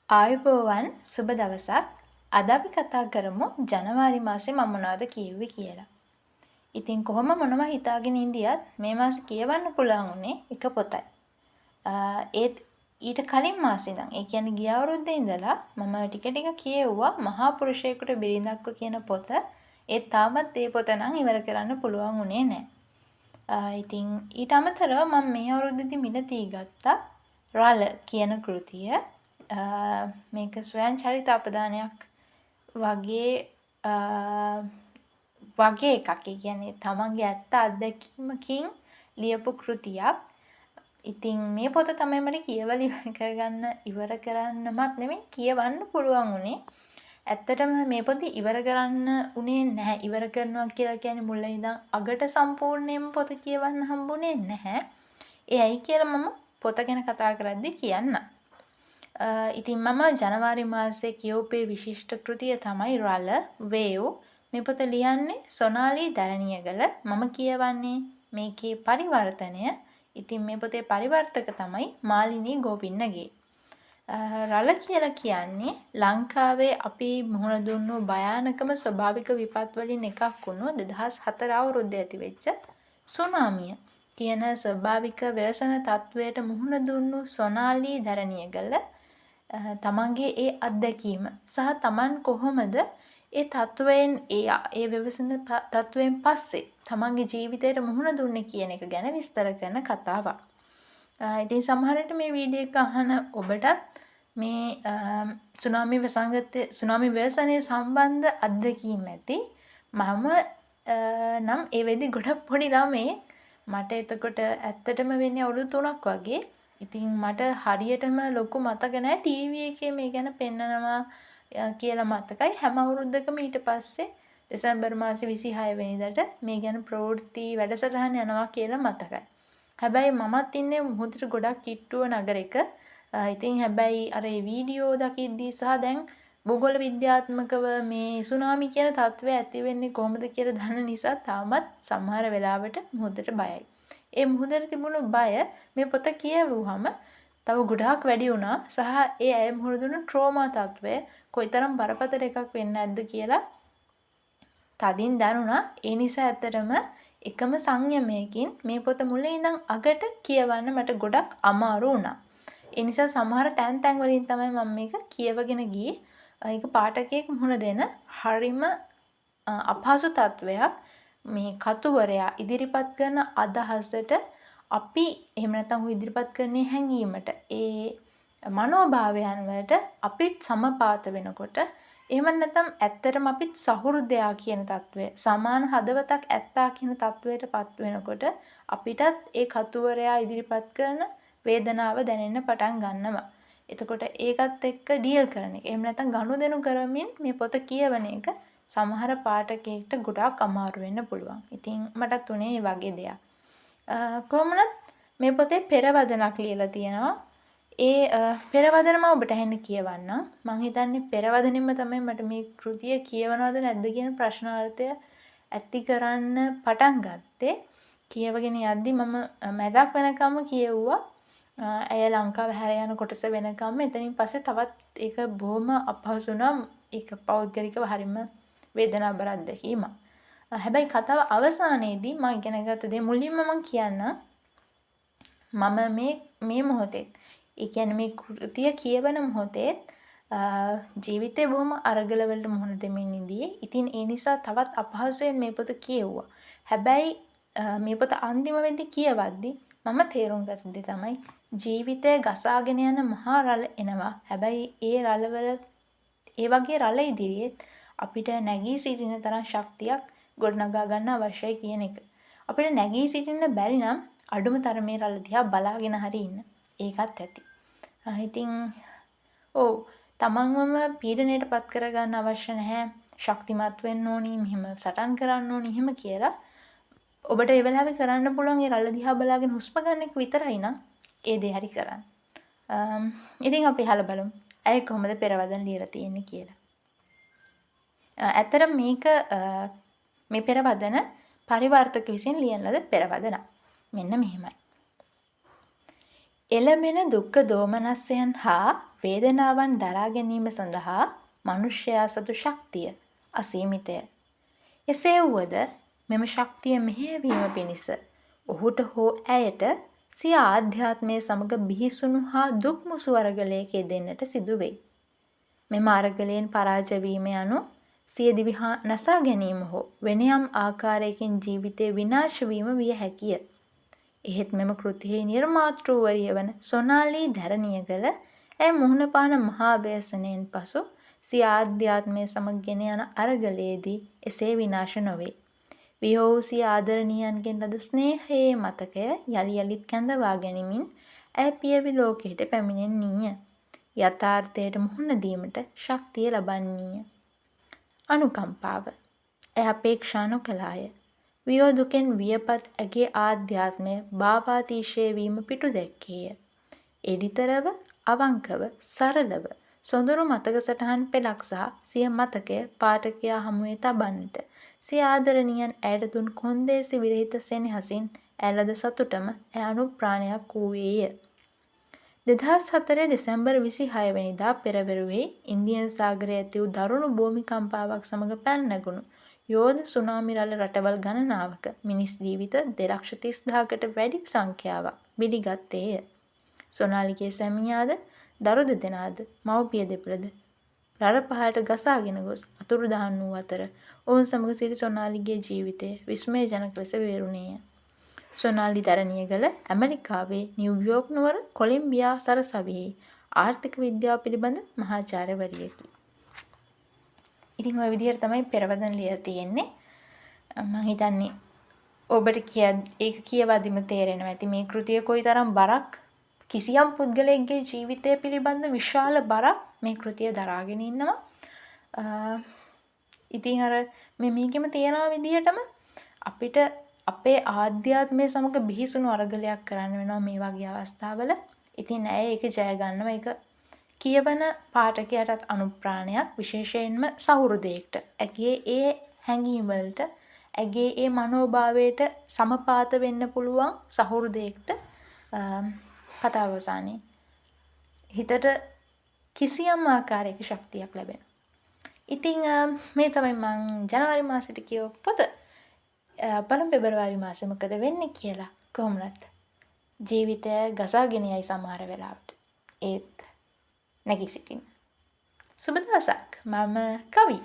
ආයුබෝවන් සුබ දවසක්. අද අපි කතා කරමු ජනවාරි මාසේ මම මොනවද කියෙව්වේ කියලා. ඉතින් කොහොම මොනවා හිතාගෙන ඉඳියත් මේ මාසේ කියවන්න පුළුවන් උනේ එක පොතයි. ඒත් ඊට කලින් මාසේ ඉඳන් ඒ කියන්නේ ගිය අවුරුද්දේ ඉඳලා මම ටික ටික කියෙව්වා මහා පුරුෂයෙකුට බිරිඳක්ව කියන පොත. ඒත් තාමත් ඒ පොත නම් ඉවර කරන්න පුළුවන් උනේ නැහැ. ඉතින් ඊට අමතරව මම මේ අවුරුද්දේදී මිලදී ගත්තා රළ කියන කෘතිය. මේක ස්වයං චරිත අපදානයක් වගේ එකක්. ඒ කියන්නේ තමන්ගේ ඇත්ත අත්දැකීමකින් ලියපු කෘතියක්. ඉතින් මේ පොත තමයි මට කියවලා ඉවර කරන්නමත් නෙමෙයි කියවන්න පුළුවන් උනේ. ඇත්තටම මේ පොත ඉවර කරන්න උනේ නැහැ. ඉවර කරනවා කියලා කියන්නේ මුල ඉඳන් අගට සම්පූර්ණයෙන්ම පොත කියවන්න හම්බුනේ නැහැ. ඒ ඇයි කියලා මම පොත ගැන කතා කරද්දී කියන්නම්. ඉතින් මම ජනවාරි මාසේ කියවපේ විශිෂ්ට කෘතිය තමයි රළ වේව්. මේ පොත ලියන්නේ සොනාලි දරණියගල. මම කියවන්නේ මේකේ පරිවර්තනය. ඉතින් මේ පොතේ පරිවර්තක තමයි මාලිනී ගෝවින්නගේ. රළ කියලා කියන්නේ ලංකාවේ අපි මුහුණ දුන්නු භයානකම ස්වභාවික විපත් වලින් එකක් වුණු 2004 අවුරුද්දේ ඇතිවෙච්ච සුනාමිය කියන ස්වභාවික ව්‍යසන තත්වයට මුහුණ දුන්නු සොනාලි දරණියගල තමන්ගේ ඒ අත්දැකීම සහ තමන් කොහොමද ඒ තත්වයෙන් ඒ ව්‍යසන තත්වයෙන් පස්සේ තමන්ගේ ජීවිතයට මුහුණ දුන්නේ කියන එක ගැන විස්තර කරන කතාවක්. ඉතින් සමහර විට මේ වීඩියෝ එක අහන ඔබටත් මේ සුනාමි ව්‍යසනයේ සම්බන්ධ අත්දැකීම් ඇති. මම නම් ඒ වෙද්දි ගොඩක් පොඩි ළමයෙක්. මට එතකොට ඇත්තටම වෙන්නේ අවුරුදු 3ක් වගේ. ඉතින් මට හරියටම ලොකු මතක නැහැ ටීවී එකේ මේ ගැන පෙන්නනවා කියලා මතකයි. හැම අවුරුද්දකම ඊට පස්සේ දෙසැම්බර් මාසේ 26 වෙනිදාට මේ ගැන ප්‍රවෘත්ති වැඩසටහන යනවා කියලා මතකයි. හැබැයි මමත් ඉන්නේ මුහුදට ගොඩක් කිට්ටුව නගරයක. ඉතින් හැබැයි අර ඒ වීඩියෝ දකිද්දී සහ දැන් භූගෝල විද්‍යාත්මකව මේ සුනාමි කියන තත්ත්වය ඇති වෙන්නේ කොහොමද කියලා දන්න නිසා තාමත් සමහර වෙලාවට මුහුදට බයයි. ඒ මුහුදට තිබුණු බය මේ පොත කියවුවහම තව ගොඩාක් වැඩි වුණා සහ ඒ අය මුහුණ දුන්න ට්‍රෝමා තත්ත්වය කොයිතරම් බරපතල එකක් වෙන්නේ නැද්ද කියලා තදින් දැනුණා. ඒ නිසා ඇත්තටම එකම සංයමයකින් මේ පොත මුලින් ඉඳන් අගට කියවන්න මට ගොඩක් අමාරු වුණා. ඒ නිසා සමහර තැන් වලින් තමයි මම මේක කියවගෙන ගියේ. ඒක පාඨකයෙක් මුහුණ දෙන හරිම අපහසු තත්වයක්. මේ කතුවරයා ඉදිරිපත් කරන අදහසට අපි එහෙම නැත්නම් ඔහු ඉදිරිපත් කරන්නේ හැඟීමට ඒ මනෝභාවයන් වලට අපිත් සමපාත වෙනකොට එහෙම නැත්නම් ඇත්තටම අපිත් සහෘදයා කියන తත්වය සමාන හදවතක් ඇත්තා කියන తත්වයටපත් වෙනකොට අපිටත් ඒ කතුවරයා ඉදිරිපත් කරන වේදනාව දැනෙන්න පටන් ගන්නවා. එතකොට ඒකත් එක්ක ඩීල් කරන එක. එහෙම නැත්නම් ගනුදෙනු කරමින් මේ පොත කියවන එක සමහර පාඨකයෙක්ට ගොඩාක් අමාරු වෙන්න පුළුවන්. ඉතින් මටත් උනේ මේ වගේ දෙයක්. කොහොමද මේ පොතේ පෙරවදනක් ලියලා තියෙනවා. ඒ පෙරවදන මම ඔබට අහන්න කියවන්නම්. මම හිතන්නේ පෙරවදනින්ම තමයි මට මේ කෘතිය කියවනවද නැද්ද කියන ප්‍රශ්නාර්ථය ඇති කරන්න පටන් ගත්තේ. කියවගෙන යද්දි මම මැදක් වෙනකම්ම කියෙව්වා. ඇය ලංකාව හැර යන කොටස වෙනකම්ම එතනින් පස්සේ තවත් ඒක බොහොම අපහසු නම් ඒක පෞද්ගලිකව හරිම වේදනාබර අත්දැකීමක්. හැබැයි කතාව අවසානයේදී මම ඉගෙන ගත්ත දේ මුලින්ම මම කියන්නම්. මම මේ මොහොතේ ඒ කියන්නේ මේ කෘතිය කියවන මොහොතේ ජීවිතේ බොහොම අරගල වලට මුහුණ දෙමින් ඉඳී. ඉතින් ඒ නිසා තවත් අපහසුයෙන් මේ පොත කියෙව්වා. හැබැයි මේ පොත අන්තිම වෙද්දී කියවද්දී මම තේරුම් ගත්ත දේ තමයි ජීවිතය ගසාගෙන යන මහා රළ එනවා. හැබැයි ඒ රළවල ඒ වගේ රළ ඉදිරියේ අපිට නැගී සිටින තරම් ශක්තියක් ගොඩනගා ගන්න අවශ්‍යයි කියන එක. අපිට නැගී සිටින්න බැරි නම් අඩුම තරමේ රළ දිහා බලාගෙන හරි ඉන්න. ඒකත් ඇති. ඉතින් තමන්වම පීඩණයටපත් කරගන්න අවශ්‍ය නැහැ. ශක්තිමත් වෙන්න ඕනි, මෙහෙම සටන් කරන්න ඕනි එහෙම කියලා. ඔබට ඒ වෙලාවේ කරන්න පුළුවන් ඒ රළ දිහා බලාගෙන හුස්ම ගන්න එක විතරයි නම් ඒ දේ හරි කරන්න. ඉතින් අපි අහලා බලමු. ඇයි කොහොමද පෙරවදන ලියලා තියෙන්නේ කියලා. ඇත්තට මේ පෙරවදන පරිවර්තක විසින් ලියන ලද පෙරවදන. මෙන්න මෙහෙමයි. එළඹෙන දුක්ඛ දෝමනස්යන් හා වේදනාවන් දරා ගැනීම සඳහා මනුෂ්‍යයා සතු ශක්තිය අසීමිතය. එසේ වුවද මෙම ශක්තිය මෙහෙයවීම පිණිස ඔහුට හෝ ඇයට සිය ආධ්‍යාත්මය සමග බිහිසුණු හා දුක් මුසු අරගලයක යෙදෙන්නට සිදුවෙයි. මෙම අරගලයෙන් පරාජය වීම යනු සිය දිවි නසා ගැනීම හෝ වෙන යම් ආකාරයකින් ජීවිතය විනාශ වීම විය හැකිය. එහෙත් මෙම කෘතියෙහි නිර්මාතෘවරිය වන සොනාලී දැරණියගල ඇය මුහුණ පාන මහා ව්‍යසනයෙන් පසු සිය ආධ්‍යාත්මය සමග ගෙන යන අරගලයේදී එසේ විනාශ නොවේ. වියෝ සිය ආදරණීයන්ගෙන් ලද ස්නේහයේ මතකය යළි යළිත් කැඳවා ගැනීමෙන් ඇය පියවි ලෝකයට පැමිණෙන්නීය. යථාර්ථයට මුහුණ දීමට ශක්තිය ලබන්නීය. අනුකම්පාව. ඇය අපේක්ෂා නොකළාය. වියෝ දුකෙන් වියපත් ඇගේ ආධ්‍යාත්මය භාවාතිශය වීම පිටු දැක්කේය. එඩිතරව, අවංකව, සරලව, සොඳුරු මතක සටහන් පෙළක් සහ සිය මතකය පාඨකයා හමුවේ තබන්නට සිය ආදරණීයන් ඇයට දුන් කොන්දේසි විරහිත සෙනෙහසින් ඇය ලද සතුටම ඇය අනුප්‍රාණයක් වූයේය. 2004 දෙසැම්බර් 26 වැනිදා පෙරවරුවේ ඉන්දියන් සාගරයේ ඇති වූ දරුණු භූමිකම්පාවක් සමග පැන නැගුණු යෝධ සුනාමි රළ රටවල් ගණනාවක මිනිස් ජීවිත 2,30,000කට වැඩි සංඛ්‍යාවක් බිලිගත්තේය. සොනාලිගේ සැමියාද දරු දෙදෙනාද මව්පිය දෙපළද රළ පහළට ගසාගෙන ගොස් අතුරුදහන් වූ අතර ඔවුන් සමග සිටි සොනාලිගේ ජීවිතය විස්මයජනක ලෙස වේරුණේය. සොනාලි දැරණියගල ඇමරිකාවේ නිව්යෝර්ක් නුවර කොලොම්බියා සරසවියෙහි ආර්ථික විද්‍යාව පිළිබඳ මහාචාර්යවරියකි. ඉතින් ওই විදිහට තමයි පෙරවදන ලියලා තියෙන්නේ. මම හිතන්නේ ඔබට ඒක කියවදිම තේරෙනවා ඇති මේ කෘතිය කොයිතරම් බරක් කිසියම් පුද්ගලයෙක්ගේ ජීවිතය පිළිබඳ විශාල බරක් මේ කෘතිය දරාගෙන ඉන්නවා. ඉතින් අර මේකෙම තියෙන විදිහටම අපිට අපේ ආධ්‍යාත්මය සමග බිහිසුණු අරගලයක් කරන්න වෙනවා මේ වගේ අවස්ථාවල. ඉතින් ඇය ඒක ජය ගන්නවා. ඒක කියවන පාඨකයාටත් අනුප්‍රාණයක්, විශේෂයෙන්ම සහෘදයෙක්ට. ඇගේ ඒ හැඟීම් වලට, ඇගේ ඒ මනෝභාවයට සමපාත වෙන්න පුළුවන් සහෘදයෙක්ට කතාව අවසානයේ හිතට කිසියම් ආකාරයක ශක්තියක් ලැබෙනවා. ඉතින් මේ තමයි මම ජනවාරි මාසෙට කියව පොත. බලමු පෙබරවාරි මාසෙ මොකද වෙන්නේ කියලා. කොහොමවත් ජීවිතය ගසාගෙන යයි සමහර වෙලාවට. ඒත් නැගී සිටින්න. සුබ දවසක්. මම කවි.